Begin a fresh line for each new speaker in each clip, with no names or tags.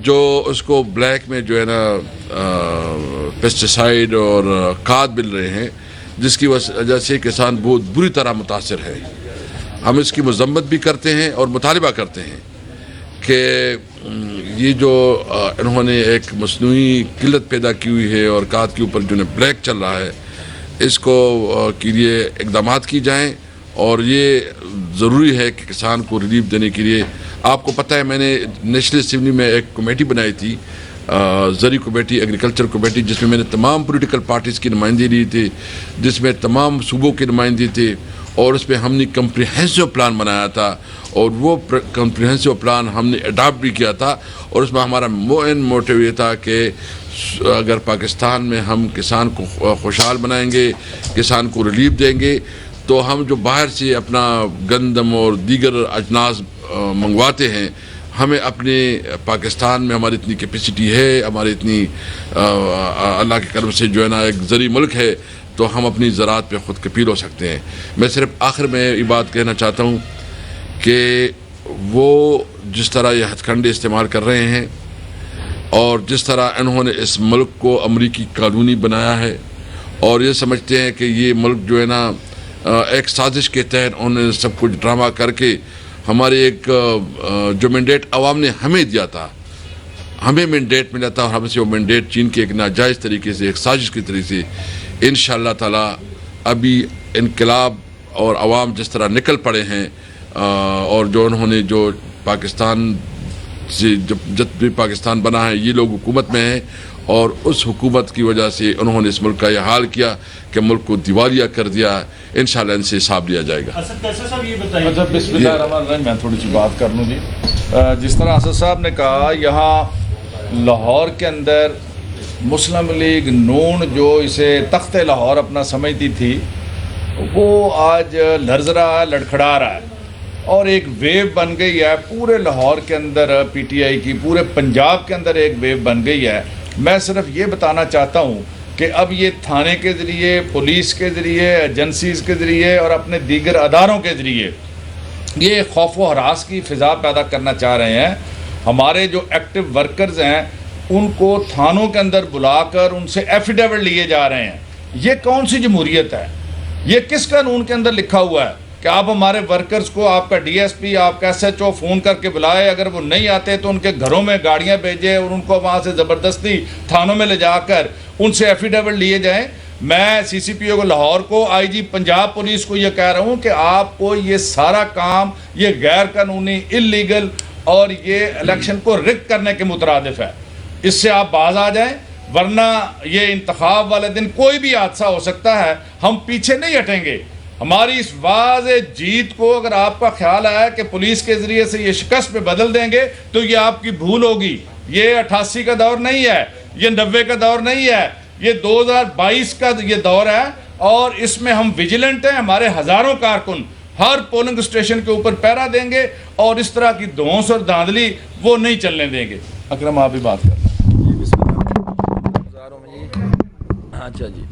جو اس کو بلیک میں جو ہے نا پیسٹیسائڈ اور کھاد مل رہے ہیں، جس کی وجہ سے کسان بہت بری طرح متاثر ہے۔ ہم اس کی مذمت بھی کرتے ہیں اور مطالبہ کرتے ہیں کہ یہ جو انہوں نے ایک مصنوعی قلت پیدا کی ہوئی ہے اور کھاد کے اوپر جو ہے بلیک چل رہا ہے، اس کو کے لیے اقدامات کی جائیں، اور یہ ضروری ہے کہ کسان کو ریلیف دینے کے لیے۔ آپ کو پتہ ہے میں نے نیشنل اسمبلی میں ایک کمیٹی بنائی تھی، زرعی کمیٹی، ایگریکلچر کمیٹی، جس میں میں نے تمام پولیٹیکل پارٹیز کی نمائندگی لی تھی، جس میں تمام صوبوں کی نمائندگی تھی، اور اس پہ ہم نے کمپریہنسو پلان بنایا تھا، اور وہ کمپریہنسو پلان ہم نے اڈاپٹ بھی کیا تھا، اور اس میں ہمارا موٹیو یہ تھا کہ اگر پاکستان میں ہم کسان کو خوشحال بنائیں گے، کسان کو ریلیف دیں گے، تو ہم جو باہر سے اپنا گندم اور دیگر اجناس منگواتے ہیں، ہمیں اپنے پاکستان میں ہماری اتنی کیپیسٹی ہے، ہماری اتنی اللہ کے کرم سے جو ہے نا ایک زرعی ملک ہے، تو ہم اپنی زراعت پہ خود کفیل ہو سکتے ہیں۔ میں صرف آخر میں یہ بات کہنا چاہتا ہوں کہ وہ جس طرح یہ ہتھ کنڈے استعمال کر رہے ہیں، اور جس طرح انہوں نے اس ملک کو امریکی کالونی بنایا ہے، اور یہ سمجھتے ہیں کہ یہ ملک جو ہے نا ایک سازش کے تحت انہوں نے سب کچھ ڈرامہ کر کے ہمارے ایک جو مینڈیٹ عوام نے ہمیں دیا تھا، ہمیں مینڈیٹ ملا تھا، اور ہم سے وہ مینڈیٹ چین کے ایک ناجائز طریقے سے، ایک سازش کے طریقے سے انشاءاللہ تعالی ابھی انقلاب اور عوام جس طرح نکل پڑے ہیں، اور جو انہوں نے جو پاکستان سے جب بھی پاکستان بنا ہے، یہ لوگ حکومت میں ہیں، اور اس حکومت کی وجہ سے انہوں نے اس ملک کا یہ حال کیا کہ ملک کو دیوالیہ کر دیا۔ انشاءاللہ ان سے حساب لیا جائے گا۔
بسم اللہ الرحمن الرحیم، میں تھوڑی سی بات کر لوں جی۔ جس طرح اسد صاحب نے کہا، یہاں لاہور کے اندر مسلم لیگ نون جو اسے تخت لاہور اپنا سمجھتی تھی، وہ آج لرز رہا ہے، لڑکھڑا رہا ہے، اور ایک ویو بن گئی ہے پورے لاہور کے اندر، پی ٹی آئی کی پورے پنجاب کے اندر ایک ویو بن گئی ہے۔ میں صرف یہ بتانا چاہتا ہوں کہ اب یہ تھانے کے ذریعے، پولیس کے ذریعے، ایجنسیز کے ذریعے اور اپنے دیگر اداروں کے ذریعے یہ خوف و ہراس کی فضا پیدا کرنا چاہ رہے ہیں۔ ہمارے جو ایکٹیو ورکرز ہیں ان کو تھانوں کے اندر بلا کر ان سے ایفیڈیوٹ لیے جا رہے ہیں۔ یہ کون سی جمہوریت ہے؟ یہ کس قانون کے اندر لکھا ہوا ہے کہ آپ ہمارے ورکرز کو، آپ کا ڈی ایس پی، آپ کا ایس ایچ او فون کر کے بلائے، اگر وہ نہیں آتے تو ان کے گھروں میں گاڑیاں بھیجیں اور ان کو وہاں سے زبردستی تھانوں میں لے جا کر ان سے ایفیڈیوٹ لیے جائیں؟ میں سی سی پی او کو لاہور کو، آئی جی پنجاب پولیس کو یہ کہہ رہا ہوں کہ آپ کو یہ سارا کام یہ غیر قانونی، اللیگل اور یہ الیکشن کو رگ کرنے کے مترادف ہے۔ اس سے آپ باز آ جائیں، ورنہ یہ انتخاب والے دن کوئی بھی حادثہ ہو سکتا ہے۔ ہم پیچھے نہیں ہٹیں گے۔ ہماری اس واضح جیت کو اگر آپ کا خیال آیا کہ پولیس کے ذریعے سے یہ شکست پہ بدل دیں گے تو یہ آپ کی بھول ہوگی۔ یہ 88 کا دور نہیں ہے، یہ 90 کا دور نہیں ہے، یہ 2022 کا یہ دور ہے، اور اس میں ہم ویجیلنٹ ہیں۔ ہمارے ہزاروں کارکن ہر پولنگ اسٹیشن کے اوپر پہرا دیں گے، اور اس طرح کی دھونس اور دھاندلی وہ نہیں چلنے دیں گے۔ اکرم آپ بھی بات کر لیں۔
اچھا جی،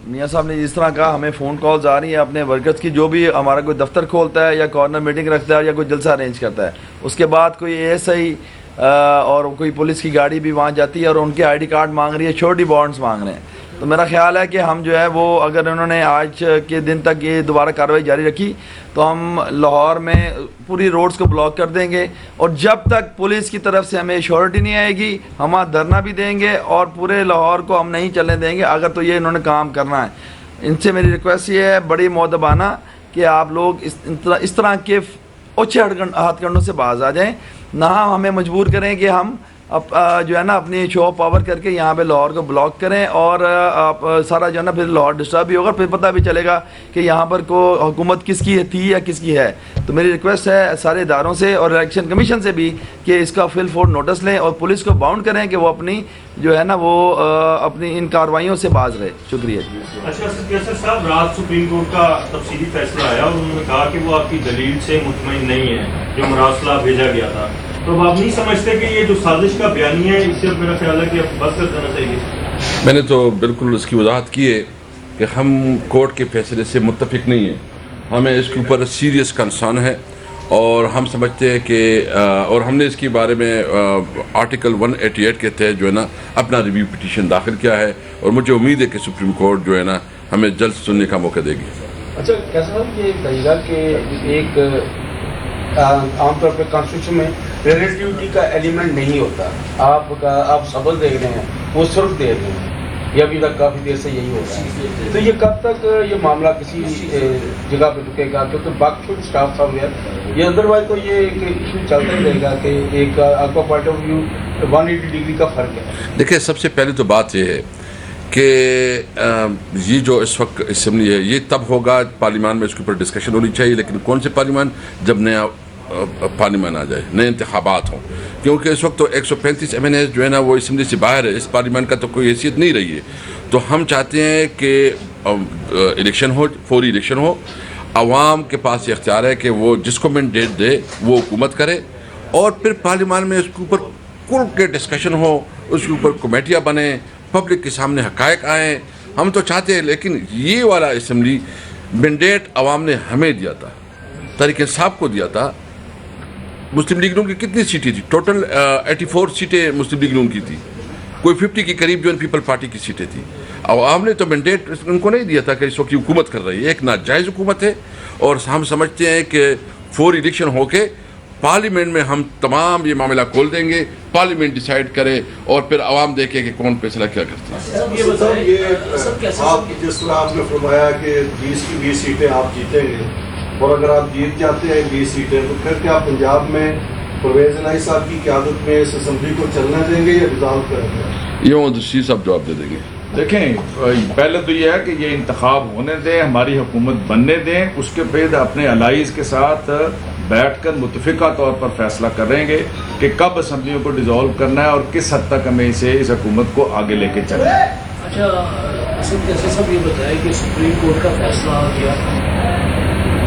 میاں صاحب نے جس طرح کہا، ہمیں فون کالز آ رہی ہیں اپنے ورکرز کی، جو بھی ہمارا کوئی دفتر کھولتا ہے یا کارنر میٹنگ رکھتا ہے یا کوئی جلسہ ارینج کرتا ہے، اس کے بعد کوئی اے ایس آئی اور کوئی پولیس کی گاڑی بھی وہاں جاتی ہے اور ان کے آئی ڈی کارڈ مانگ رہی ہے، شورٹی بانڈز مانگ رہے ہیں۔ تو میرا خیال ہے کہ ہم جو ہے وہ، اگر انہوں نے آج کے دن تک یہ دوبارہ کارروائی جاری رکھی تو ہم لاہور میں پوری روڈز کو بلاک کر دیں گے، اور جب تک پولیس کی طرف سے ہمیں شورٹی نہیں آئے گی ہم دھرنا بھی دیں گے، اور پورے لاہور کو ہم نہیں چلنے دیں گے اگر تو یہ انہوں نے کام کرنا ہے۔ ان سے میری ریکویسٹ یہ ہے بڑی مؤدبانہ کہ آپ لوگ اس طرح کے اوچھے ہاتھ کنڈوں سے باز آ جائیں، نہ ہمیں مجبور کریں کہ ہم جو ہے نا اپنی شو آف پاور کر کے یہاں پہ لاہور کو بلاک کریں، اور سارا جو ہے نا پھر لاہور ڈسٹرب بھی ہوگا، پھر پتہ بھی چلے گا کہ یہاں پر کو حکومت کس کی تھی یا کس کی ہے۔ تو میری ریکویسٹ ہے سارے اداروں سے اور الیکشن کمیشن سے بھی کہ اس کا فل فور نوٹس لیں اور پولیس کو باؤنڈ کریں کہ وہ اپنی جو ہے نا وہ اپنی ان کارروائیوں سے باز رہے۔ شکریہ جی۔
اچھا صاحب، رات سپریم کورٹ کا تفصیلی فیصلہ آیا اور انہوں نے کہا کہ وہ آپ کی دلیل سے مطمئن نہیں ہے جو مراسلہ بھیجا گیا تھا، تو آپ نہیں سمجھتے کہ یہ جو سازش کا بیانیہ ہے اس سے میرا خیال ہے کہ اب بس کر دینا چاہیے؟
میں نے تو بالکل اس کی وضاحت کی ہے کہ ہم کورٹ کے فیصلے سے متفق نہیں ہیں، ہمیں اس کے اوپر سیریس کنسرن ہے، اور ہم سمجھتے ہیں کہ اور ہم نے اس کے بارے میں آرٹیکل 188 کے تحت جو ہے نا اپنا ریویو پٹیشن داخل کیا ہے، اور مجھے امید ہے کہ سپریم کورٹ جو ہے نا ہمیں جلد سننے کا موقع دے گی۔
اچھا کیسا صاحب یہ کہے گا کہ ایک عام طور پہ کانسٹیٹیوشن میں ریلیٹیوٹی کا ایلیمنٹ نہیں ہوتا، آپ سبز دیکھ رہے ہیں وہ صرف دے رہے ہیں، یہ ابھی تک کافی دیر سے یہی ہو رہا ہے، تو یہ کب تک یہ معاملہ کسی جگہ پہ رکے گا؟ کیونکہ باقی اسٹاف صاحب ہے یہ ادروائز تو یہ ایک ایشو چلتا ہی رہے گا کہ ایک آپ کا پوائنٹ آف ویو 180 ڈگری کا فرق ہے۔
دیکھیں، سب سے پہلے تو بات یہ ہے کہ یہ جو اس وقت اسمبلی ہے یہ تب ہوگا پارلیمان میں اس کے اوپر ڈسکشن ہونی چاہیے، لیکن کون سے پارلیمان؟ جب نیا پارلیمان آ جائے، نئے انتخابات ہوں، کیونکہ اس وقت تو 135 MNA جو ہے نا وہ اسمبلی سے باہر ہے، اس پارلیمان کا تو کوئی حیثیت نہیں رہی ہے۔ تو ہم چاہتے ہیں کہ الیکشن ہو، فوری الیکشن ہو، عوام کے پاس یہ اختیار ہے کہ وہ جس کو مینڈیٹ دے وہ حکومت کرے، اور پھر پارلیمان میں اس کے اوپر کھل کے ڈسکشن ہو، اس کے اوپر کمیٹیاں بنیں، پبلک کے سامنے حقائق آئیں۔ ہم تو چاہتے ہیں، لیکن یہ والا اسمبلی مینڈیٹ عوام نے ہمیں دیا تھا، تحریک انصاف کو دیا تھا۔ مسلم لیگ نون کی کتنی سیٹیں تھیں؟ ٹوٹل 84 سیٹیں مسلم لیگ نون کی تھی، کوئی 50 کے قریب جو پیپل پارٹی کی سیٹیں تھیں۔ عوام نے تو مینڈیٹ ان کو نہیں دیا تھا کہ اس وقت حکومت کر رہی ہے، ایک ناجائز حکومت ہے، اور ہم سمجھتے ہیں کہ فوری الیکشن ہو کے پارلیمنٹ میں ہم تمام یہ معاملہ کھول دیں گے، پارلیمنٹ ڈیسائیڈ کرے اور پھر عوام دیکھے کہ کون فیصلہ کیا کرتا ہے۔
آپ جس طرح آپ نے فرمایا کہ 20 کی 20 سیٹیں آپ جیتیں گے، اور اگر آپ جیت جاتے ہیں 20 سیٹیں تو پھر کیا پنجاب میں پرویز الہی صاحب کی قیادت میں اس اسمبلی کو چلنا دیں گے یا ڈیزالو کریں گے؟
یہ وزیر صاحب جواب دے دیں گے۔
دیکھیں، پہلے تو یہ ہے کہ یہ انتخاب ہونے دیں، ہماری حکومت بننے دیں، اس کے بعد اپنے الائز کے ساتھ بیٹھ کر متفقہ طور پر فیصلہ کریں گے کہ کب اسمبلیوں کو ڈیزالو کرنا ہے اور کس حد تک ہمیں اس حکومت کو آگے لے کے چلنا ہے۔
اچھا اسد کیسے صاحب یہ بتائیں کہ سپریم کورٹ کا فیصلہ آ گیا،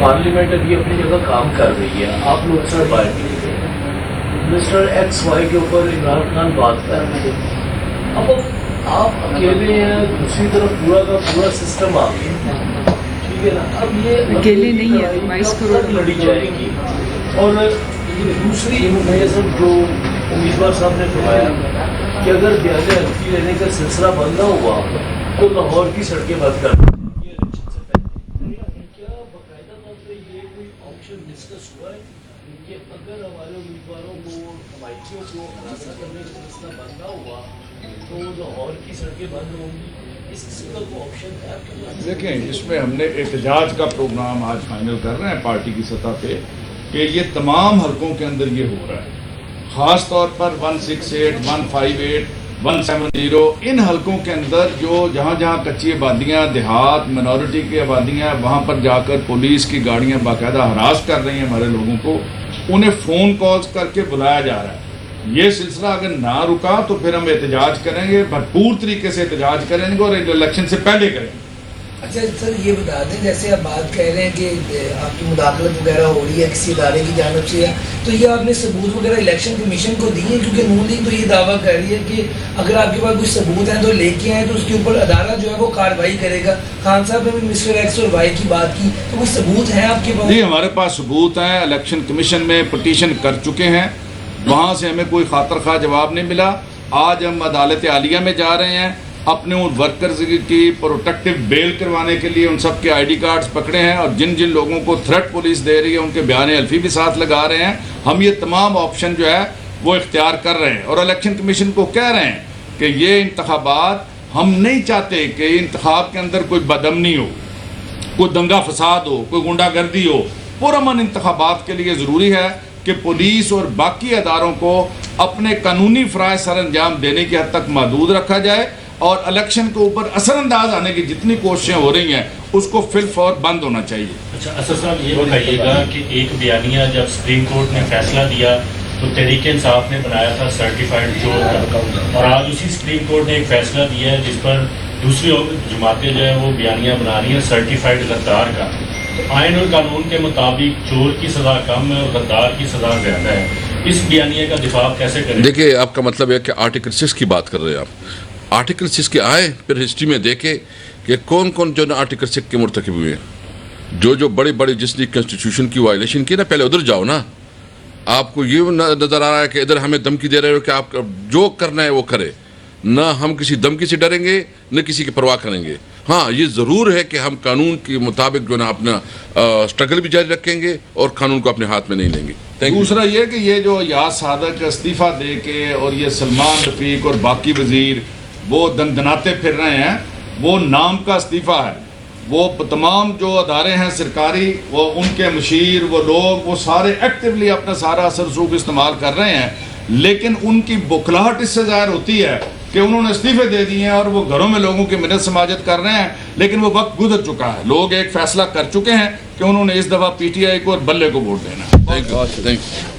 پارلیمنٹ ابھی اپنی جگہ کام کر رہی ہے، آپ لوگ سر پارٹی مسٹر ایکس وائی کے اوپر عمران خان بات کر رہے ہیں، اب آپ اکیلے ہیں، دوسری طرف پورا کا پورا سسٹم آ گیا، ٹھیک ہے نا، اب یہ
اکیلے نہیں ہے، 22 کروڑ
لڑی جائے گی۔ اور دوسری میزم جو امیدوار صاحب نے فرمایا کہ اگر بیان حلفی لینے کا سلسلہ بند نہ ہوا تو لاہور کی سڑکیں بند کر دیں، کیا باقاعدہ طور پہ یہ کوئی آپشن ڈسکس ہوا ہے کہ اگر ہمارے امیدواروں کو، حمایتیوں کو خلاصہ کرنے کا سلسلہ بند نہ ہوا تو لاہور کی سڑکیں بند ہوں گی؟ اس قسم کا کوئی آپشن ہے آپ کے پاس؟
دیکھیں، اس میں ہم نے احتجاج کا پروگرام آج فائنل کر رہے ہیں پارٹی کی سطح پہ کہ یہ تمام حلقوں کے اندر یہ ہو رہا ہے، خاص طور پر 168, 158, 170 ان حلقوں کے اندر جو جہاں جہاں کچی آبادیاں، دیہات، منورٹی کی آبادیاں، وہاں پر جا کر پولیس کی گاڑیاں باقاعدہ ہراس کر رہی ہیں ہمارے لوگوں کو، انہیں فون کالز کر کے بلایا جا رہا ہے۔ یہ سلسلہ اگر نہ رکا تو پھر ہم احتجاج کریں گے، بھرپور طریقے سے احتجاج کریں گے اور الیکشن سے پہلے کریں گے۔
اچھا سر یہ بتا دیں، جیسے آپ بات کہہ رہے ہیں کہ آپ کی مداخلت وغیرہ ہو رہی ہے کسی ادارے کی جانب سے، تو یہ آپ نے ثبوت وغیرہ الیکشن کمیشن کو دیے؟ کیونکہ نون لیگ تو یہ دعویٰ کر رہی ہے کہ اگر آپ کے پاس کچھ ثبوت ہیں تو لے کے آئیں تو اس کے اوپر ادارہ جو ہے وہ کارروائی کرے گا۔ خان صاحب نے بھی مسٹر ایکس اور وائی کی بات کی، تو کچھ ثبوت ہیں آپ کے پاس؟
جی ہمارے پاس ثبوت ہیں، الیکشن کمیشن میں پٹیشن کر چکے ہیں، وہاں سے ہمیں کوئی خاطر خواہ جواب نہیں ملا۔ آج ہم عدالت عالیہ میں جا رہے ہیں، اپنے ان ورکرز کی پروٹیکٹیو بیل کروانے کے لیے ان سب کے ID کارڈز پکڑے ہیں، اور جن جن لوگوں کو تھریٹ پولیس دے رہی ہے ان کے بیان حلفی بھی ساتھ لگا رہے ہیں۔ ہم یہ تمام آپشن جو ہے وہ اختیار کر رہے ہیں، اور الیکشن کمیشن کو کہہ رہے ہیں کہ یہ انتخابات ہم نہیں چاہتے کہ انتخاب کے اندر کوئی بدامنی ہو، کوئی دنگا فساد ہو، کوئی غنڈہ گردی ہو۔ پرامن انتخابات کے لیے ضروری ہے کہ پولیس اور باقی اداروں کو اپنے قانونی فرائض سر انجام دینے کی حد تک محدود رکھا جائے، اور الیکشن کے اوپر اثر انداز آنے کی جتنی کوششیں ہو رہی ہیں اس کو فی الفور بند ہونا چاہیے۔
اچھا اسد صاحب یہ بتائیے گا کہ ایک بیانیہ جب سپریم کورٹ نے فیصلہ دیا تو تحریک انصاف نے بنایا تھا سرٹیفائڈ چور کا، اور آج اسی سپریم کورٹ نے ایک فیصلہ دیا ہے جس پر دوسری جماعتیں جو ہے وہ بیانیہ بنا رہی ہیں سرٹیفائڈ غدار کا۔ آئین اور قانون کے مطابق چور کی سزا کم ہے اور غدار کی سزا زیادہ ہے، اس بیانیے کا دفاع کیسے کریں؟
دیکھیے، آپ کا مطلب ہے کہ آرٹیکل 6 کی بات کر رہے ہیں آپ۔ آرٹیکل 6 کے آئے، پھر ہسٹری میں دیکھے کہ کون کون جو نا آرٹیکل 6 کے مرتکب ہوئے ہیں۔ جو بڑی بڑی جس نے کنسٹیٹیوشن کی وائلیشن کی نا پہلے ادھر جاؤ نا. آپ کو یہ نظر آ رہا ہے کہ ادھر ہمیں دھمکی دے رہے ہو کہ آپ جو کرنا ہے وہ کرے. نہ ہم کسی دھمکی سے ڈریں گے نہ کسی کی پرواہ کریں گے. ہاں یہ ضرور ہے کہ ہم قانون کے مطابق جو ہے نا اپنا اسٹرگل بھی جاری رکھیں گے اور قانون کو اپنے ہاتھ میں نہیں لیں گے.
دوسرا یہ کہ یہ جو یاس صادق استعفیٰ دے کے اور یہ سلمان رفیق اور باقی وزیر وہ دندناتے پھر رہے ہیں، وہ نام کا استعفیٰ ہے. وہ تمام جو ادارے ہیں سرکاری، وہ ان کے مشیر، وہ لوگ، وہ سارے ایکٹیولی اپنا سارا اثر رسوخ استعمال کر رہے ہیں، لیکن ان کی بکھلاہٹ اس سے ظاہر ہوتی ہے کہ انہوں نے استعفے دے دیے ہیں اور وہ گھروں میں لوگوں کی منت سماجت کر رہے ہیں. لیکن وہ وقت گزر چکا ہے. لوگ ایک فیصلہ کر چکے ہیں کہ انہوں نے اس دفعہ پی ٹی آئی کو اور بلے کو ووٹ دینا.
Thank you.